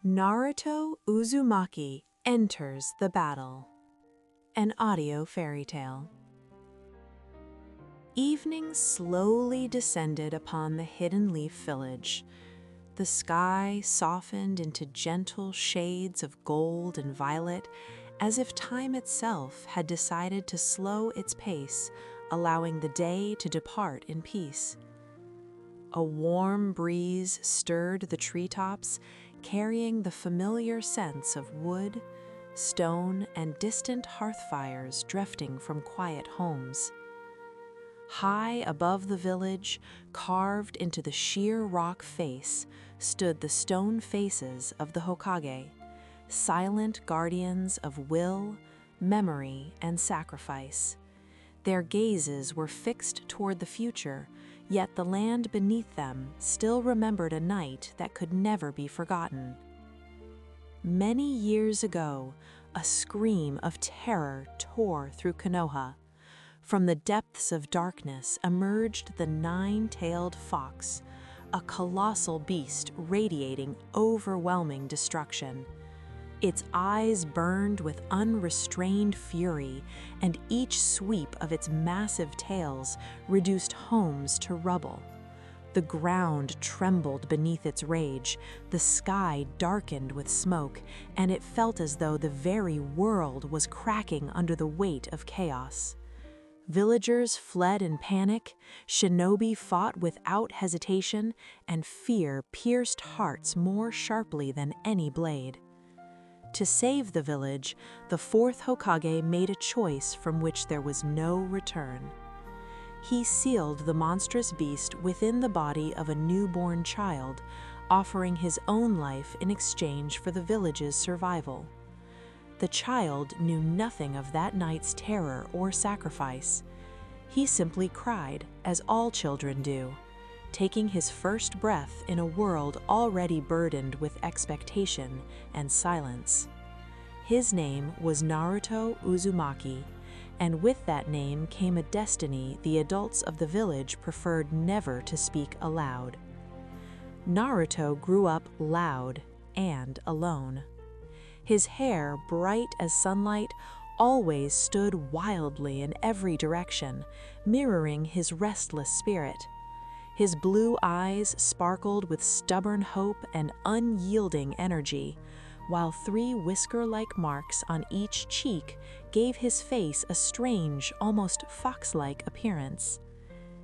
Naruto Uzumaki enters the battle. An audio fairy tale. Evening slowly descended upon the Hidden Leaf Village. The sky softened into gentle shades of gold and violet, as if time itself had decided to slow its pace, allowing the day to depart in peace. A warm breeze stirred the treetops, carrying the familiar sense of wood, stone, and distant hearth fires drifting from quiet homes. High above the village, carved into the sheer rock face, stood the stone faces of the Hokage, silent guardians of will, memory, and sacrifice. Their gazes were fixed toward the future, yet the land beneath them still remembered a night that could never be forgotten. Many years ago, a scream of terror tore through Konoha. From the depths of darkness emerged the nine-tailed fox, a colossal beast radiating overwhelming destruction. Its eyes burned with unrestrained fury, and each sweep of its massive tails reduced homes to rubble. The ground trembled beneath its rage, the sky darkened with smoke, and it felt as though the very world was cracking under the weight of chaos. Villagers fled in panic, shinobi fought without hesitation, and fear pierced hearts more sharply than any blade. To save the village, the fourth Hokage made a choice from which there was no return. He sealed the monstrous beast within the body of a newborn child, offering his own life in exchange for the village's survival. The child knew nothing of that night's terror or sacrifice. He simply cried, as all children do, taking his first breath in a world already burdened with expectation and silence. His name was Naruto Uzumaki, and with that name came a destiny the adults of the village preferred never to speak aloud. Naruto grew up loud and alone. His hair, bright as sunlight, always stood wildly in every direction, mirroring his restless spirit. His blue eyes sparkled with stubborn hope and unyielding energy, while 3 whisker-like marks on each cheek gave his face a strange, almost fox-like appearance.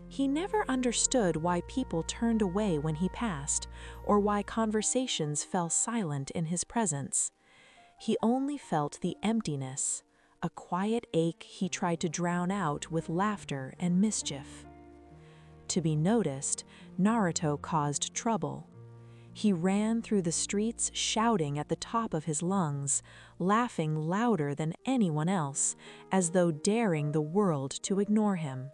He never understood why people turned away when he passed, or why conversations fell silent in his presence. He only felt the emptiness, a quiet ache he tried to drown out with laughter and mischief. To be noticed, Naruto caused trouble. He ran through the streets shouting at the top of his lungs, laughing louder than anyone else, as though daring the world to ignore him.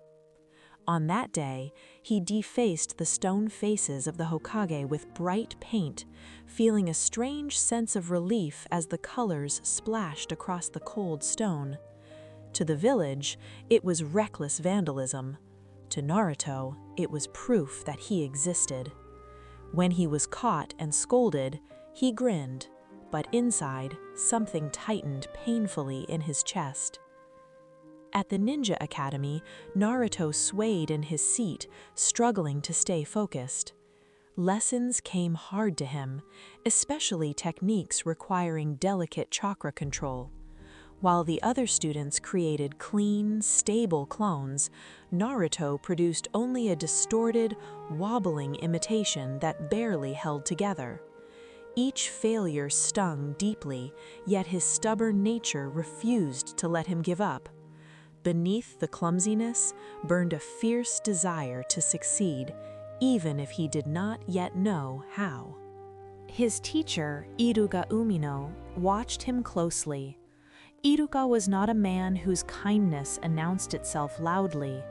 On that day, he defaced the stone faces of the Hokage with bright paint, feeling a strange sense of relief as the colors splashed across the cold stone. To the village, it was reckless vandalism. To Naruto, it was proof that he existed. When he was caught and scolded, he grinned, but inside, something tightened painfully in his chest. At the Ninja Academy, Naruto swayed in his seat, struggling to stay focused. Lessons came hard to him, especially techniques requiring delicate chakra control. While the other students created clean, stable clones, Naruto produced only a distorted, wobbling imitation that barely held together. Each failure stung deeply, yet his stubborn nature refused to let him give up. Beneath the clumsiness burned a fierce desire to succeed, even if he did not yet know how. His teacher, Iruka Umino, watched him closely. Iruka was not a man whose kindness announced itself loudly.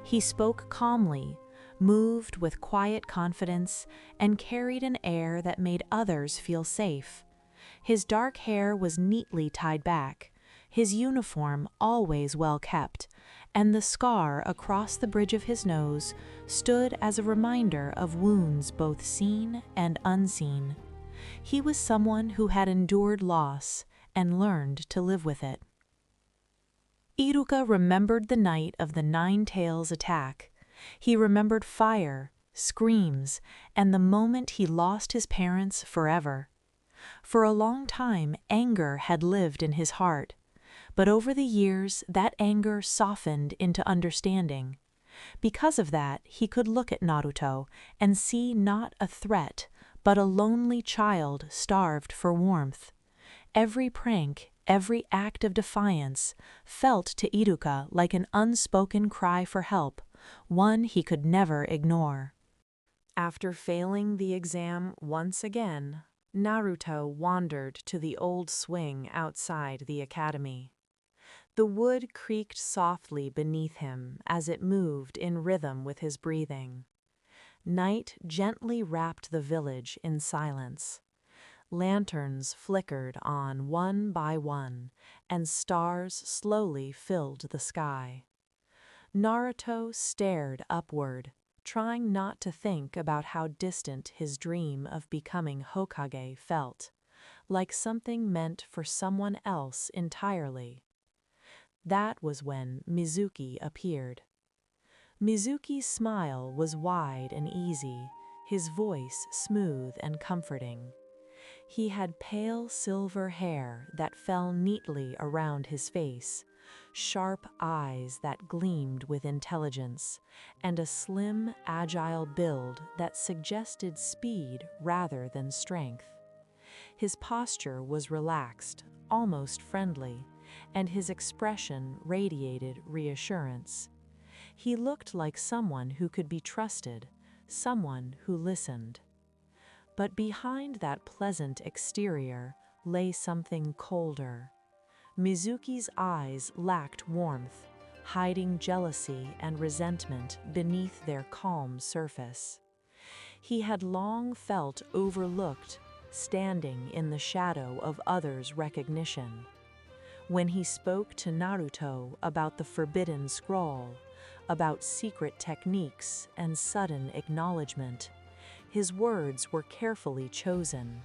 He spoke calmly, moved with quiet confidence, and carried an air that made others feel safe. His dark hair was neatly tied back, his uniform always well kept, and the scar across the bridge of his nose stood as a reminder of wounds both seen and unseen. He was someone who had endured loss and learned to live with it. Iruka remembered the night of the Nine Tails attack. He remembered fire, screams, and the moment he lost his parents forever. For a long time, anger had lived in his heart, but over the years that anger softened into understanding. Because of that, he could look at Naruto and see not a threat, but a lonely child starved for warmth. Every prank, every act of defiance felt to Iruka like an unspoken cry for help, one he could never ignore. After failing the exam once again, Naruto wandered to the old swing outside the academy. The wood creaked softly beneath him as it moved in rhythm with his breathing. Night gently wrapped the village in silence. Lanterns flickered on one by one, and stars slowly filled the sky. Naruto stared upward, trying not to think about how distant his dream of becoming Hokage felt, like something meant for someone else entirely. That was when Mizuki appeared. Mizuki's smile was wide and easy, his voice smooth and comforting. He had pale silver hair that fell neatly around his face, sharp eyes that gleamed with intelligence, and a slim, agile build that suggested speed rather than strength. His posture was relaxed, almost friendly, and his expression radiated reassurance. He looked like someone who could be trusted, someone who listened. But behind that pleasant exterior lay something colder. Mizuki's eyes lacked warmth, hiding jealousy and resentment beneath their calm surface. He had long felt overlooked, standing in the shadow of others' recognition. When he spoke to Naruto about the forbidden scroll, about secret techniques and sudden acknowledgement, his words were carefully chosen.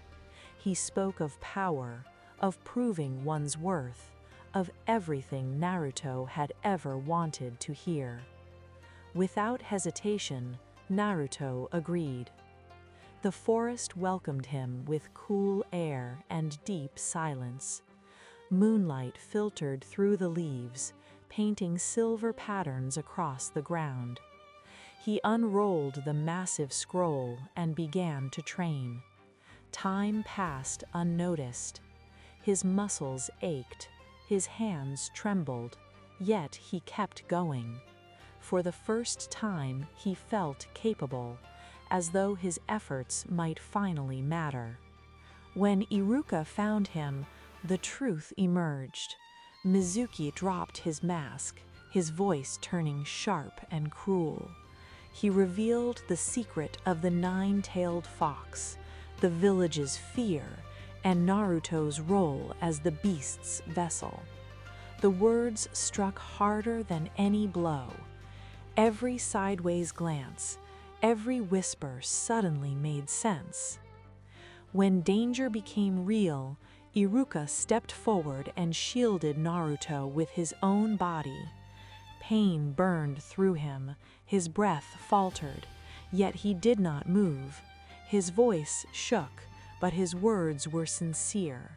He spoke of power, of proving one's worth, of everything Naruto had ever wanted to hear. Without hesitation, Naruto agreed. The forest welcomed him with cool air and deep silence. Moonlight filtered through the leaves, painting silver patterns across the ground. He unrolled the massive scroll and began to train. Time passed unnoticed. His muscles ached, his hands trembled, yet he kept going. For the first time, he felt capable, as though his efforts might finally matter. When Iruka found him, the truth emerged. Mizuki dropped his mask, his voice turning sharp and cruel. He revealed the secret of the nine-tailed fox, the village's fear, and Naruto's role as the beast's vessel. The words struck harder than any blow. Every sideways glance, every whisper suddenly made sense. When danger became real, Iruka stepped forward and shielded Naruto with his own body. Pain burned through him, his breath faltered, yet he did not move. His voice shook, but his words were sincere.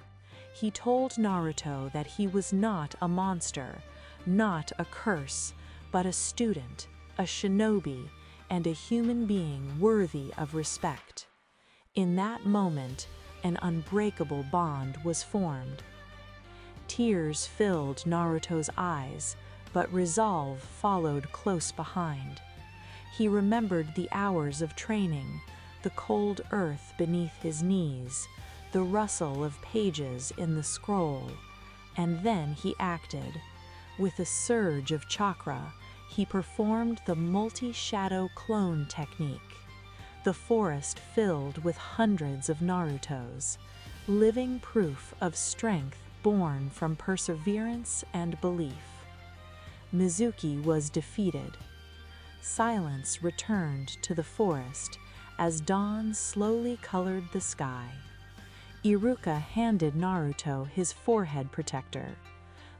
He told Naruto that he was not a monster, not a curse, but a student, a shinobi, and a human being worthy of respect. In that moment, an unbreakable bond was formed. Tears filled Naruto's eyes, but resolve followed close behind. He remembered the hours of training, the cold earth beneath his knees, the rustle of pages in the scroll, and then he acted. With a surge of chakra, he performed the multi-shadow clone technique. The forest filled with hundreds of Narutos, living proof of strength born from perseverance and belief. Mizuki was defeated. Silence returned to the forest as dawn slowly colored the sky. Iruka handed Naruto his forehead protector.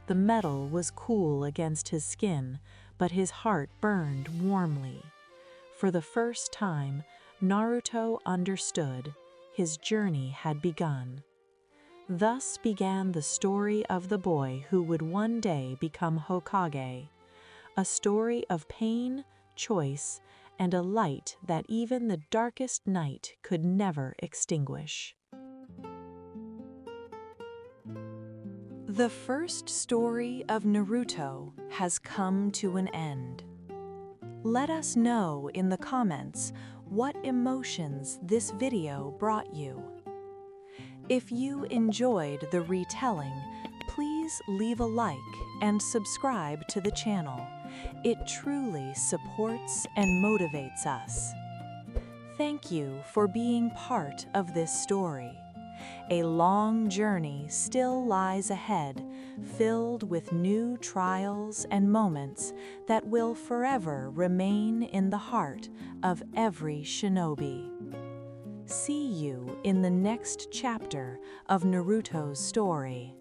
The metal was cool against his skin, but his heart burned warmly. For the first time, Naruto understood his journey had begun. Thus began the story of the boy who would one day become Hokage, a story of pain, choice, and a light that even the darkest night could never extinguish. The first story of Naruto has come to an end. Let us know in the comments what emotions this video brought you. If you enjoyed the retelling, please leave a like and subscribe to the channel. It truly supports and motivates us. Thank you for being part of this story. A long journey still lies ahead, filled with new trials and moments that will forever remain in the heart of every shinobi. See you in the next chapter of Naruto's story.